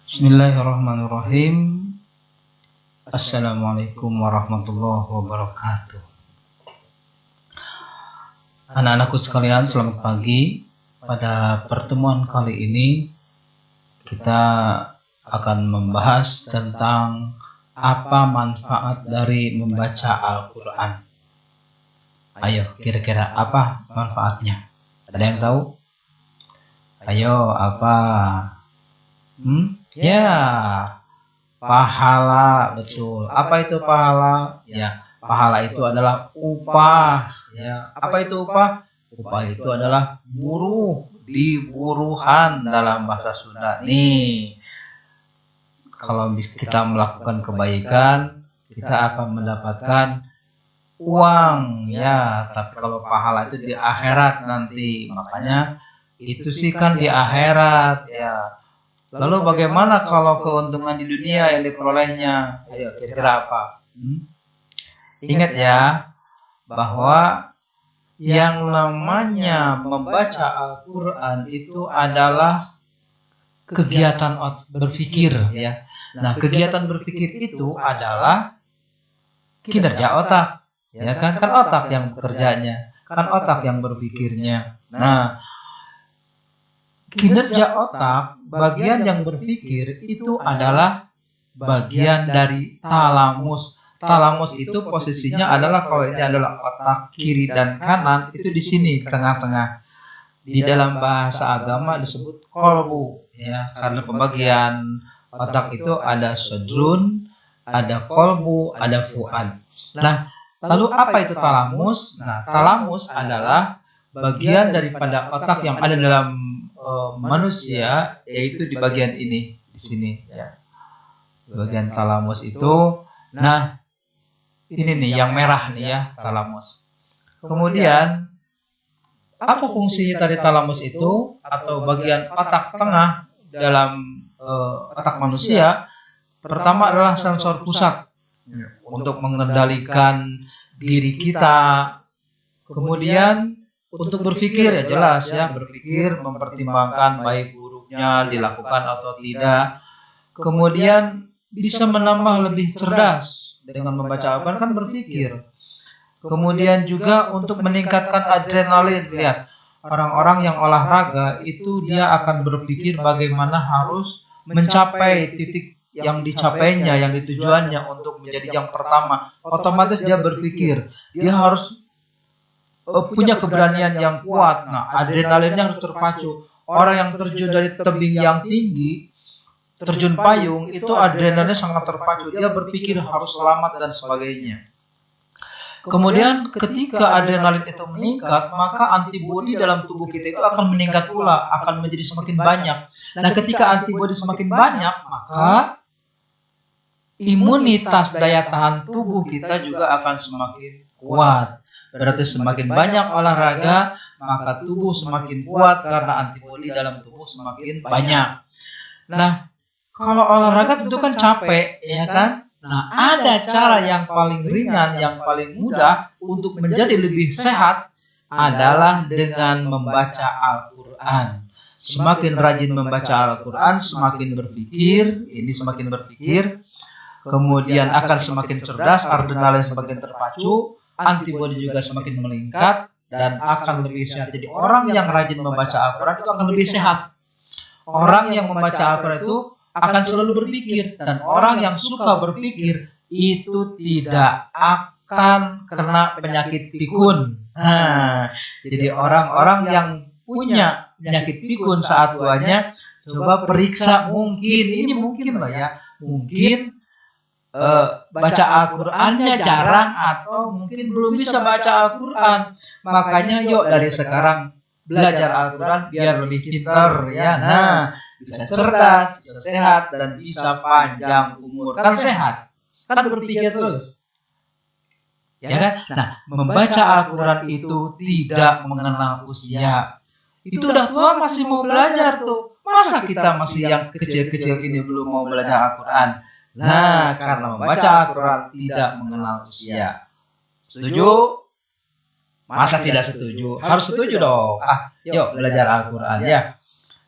Bismillahirrahmanirrahim. Assalamualaikum warahmatullahi wabarakatuh. Anak-anakku sekalian, selamat pagi. Pada pertemuan kali ini kita akan membahas tentang apa manfaat dari membaca Al-Quran. Ayo, kira-kira apa manfaatnya? Ada yang tahu? Ayo, apa? Ya, pahala, betul. Apa itu pahala? Ya, pahala itu adalah upah. Ya, apa itu upah? Upah itu adalah buruh, buruhan dalam bahasa Sunda. Nih, kalau kita melakukan kebaikan, kita akan mendapatkan uang. Ya, tapi kalau pahala itu di akhirat nanti. Makanya itu sih kan di akhirat. Ya. Lalu bagaimana kalau keuntungan di dunia yang diperolehnya? Ayo, kira-kira apa? Ingat ya, bahwa yang namanya membaca Al-Quran itu adalah kegiatan berpikir, ya. Nah, kegiatan berpikir itu adalah kinerja otak, ya kan? Kan otak yang bekerjanya, kan otak yang berpikirnya. Nah, kinerja otak, bagian yang berpikir itu adalah bagian dari talamus. Talamus itu posisinya adalah, kalau ini adalah otak kiri dan kanan, itu di sini tengah-tengah. Di dalam bahasa agama disebut kolbu, ya, karena pembagian otak itu ada sodrun, ada kolbu, ada fuad. Nah, lalu apa itu talamus? Nah, talamus adalah bagian daripada otak yang ada dalam manusia, yaitu di bagian ini, di sini, ya. Bagian talamus itu, nah ini nih yang merah nih ya, talamus. Kemudian apa fungsinya tadi talamus itu, atau bagian otak tengah dalam otak manusia? Pertama adalah sensor pusat untuk mengendalikan diri kita. Kemudian untuk berpikir, ya jelas ya, berpikir, mempertimbangkan baik buruknya dilakukan atau tidak. Kemudian bisa menambah lebih cerdas dengan membaca Al-Quran, kan berpikir. Kemudian juga untuk meningkatkan adrenalin. Lihat, orang-orang yang olahraga itu dia akan berpikir bagaimana harus mencapai titik yang dicapainya, yang ditujuannya untuk menjadi yang pertama. Otomatis dia berpikir, dia harus punya keberanian yang kuat. Nah, adrenalinnya harus terpacu. Orang yang terjun dari tebing yang tinggi, terjun payung, itu adrenalinnya sangat terpacu. Dia berpikir harus selamat dan sebagainya. Kemudian ketika adrenalin itu meningkat, maka antibodi dalam tubuh kita itu akan meningkat pula, akan menjadi semakin banyak. Nah, ketika antibodi semakin banyak, maka imunitas daya tahan tubuh kita juga akan semakin kuat. Berarti semakin banyak olahraga, maka tubuh semakin kuat karena antibodi dalam tubuh semakin banyak. Nah, kalau olahraga tentu kan capek, ya kan? Nah, ada cara yang paling ringan, yang paling mudah untuk menjadi lebih sehat adalah dengan membaca Al-Quran. Semakin rajin membaca Al-Quran, semakin berpikir, kemudian akan semakin cerdas, adrenalin semakin terpacu, antibodi juga semakin meningkat, dan akan lebih sehat. Jadi orang yang rajin membaca Al-Quran itu akan lebih sehat. Orang yang membaca Al-Quran itu akan selalu berpikir, dan orang yang suka berpikir itu tidak akan kena penyakit pikun. Jadi orang-orang yang punya penyakit pikun saat tuanya, coba periksa, mungkin lah ya, mungkin baca Al-Qurannya jarang, atau mungkin belum bisa baca Al-Quran. Makanya yuk dari sekarang belajar Al-Quran biar lebih pintar, ya. Nah, bisa cerdas, bisa sehat, dan bisa panjang umur. Kan sehat, kan berpikir terus, ya kan? Nah, membaca Al-Quran itu tidak mengenal usia. Itu udah tua masih mau belajar tuh. Masa kita masih yang kecil-kecil ini belum mau belajar Al-Quran? Nah, karena membaca Al-Quran tidak mengenal usia. Setuju? Masa tidak setuju? Harus setuju dong. Yuk belajar Al-Quran ya.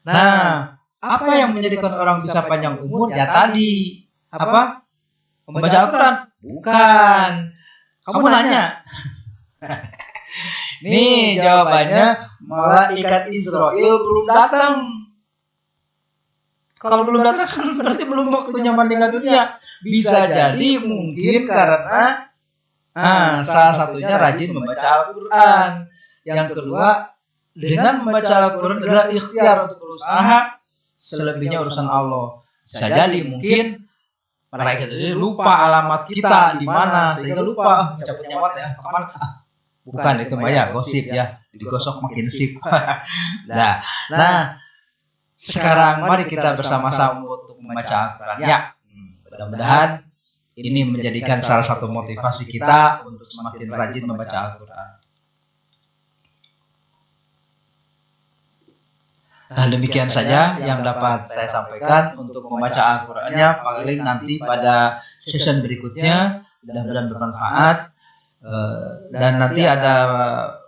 Nah, Apa yang menjadikan orang bisa panjang umur? Ya tadi apa? Membaca Al-Quran? Bukan. Kamu nanya. Nih jawabannya, malaikat Israel belum datang. Kalau belum datang kan berarti belum waktunya meninggal dunia. Bisa jadi mungkin karena salah satunya rajin membaca Al-Quran. Yang kedua, dengan membaca Al-Quran adalah ikhtiar untuk berusaha, selebihnya urusan Allah. Bisa jadi mungkin mereka jadi lupa alamat kita di mana, sehingga lupa mencabut nyawa ya kemana. Bukan itu mah ya gosip ya, digosok makin sip. Nah, sekarang mari kita bersama-sama untuk membaca Al-Quran. Ya, mudah-mudahan ini menjadikan salah satu motivasi kita untuk semakin rajin membaca Al-Quran. Nah, demikian saja yang dapat saya sampaikan untuk membaca Al-Qurannya. Paling nanti pada session berikutnya mudah-mudahan bermanfaat. Dan nanti ada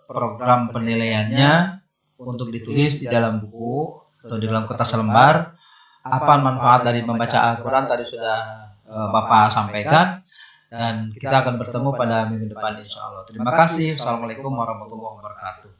program penilaiannya untuk ditulis di dalam buku atau di dalam kertas lembar. Apa manfaat dari membaca Al-Quran tadi sudah Bapak sampaikan. Dan kita akan bertemu pada minggu depan insya Allah. Terima kasih. Assalamualaikum warahmatullahi wabarakatuh.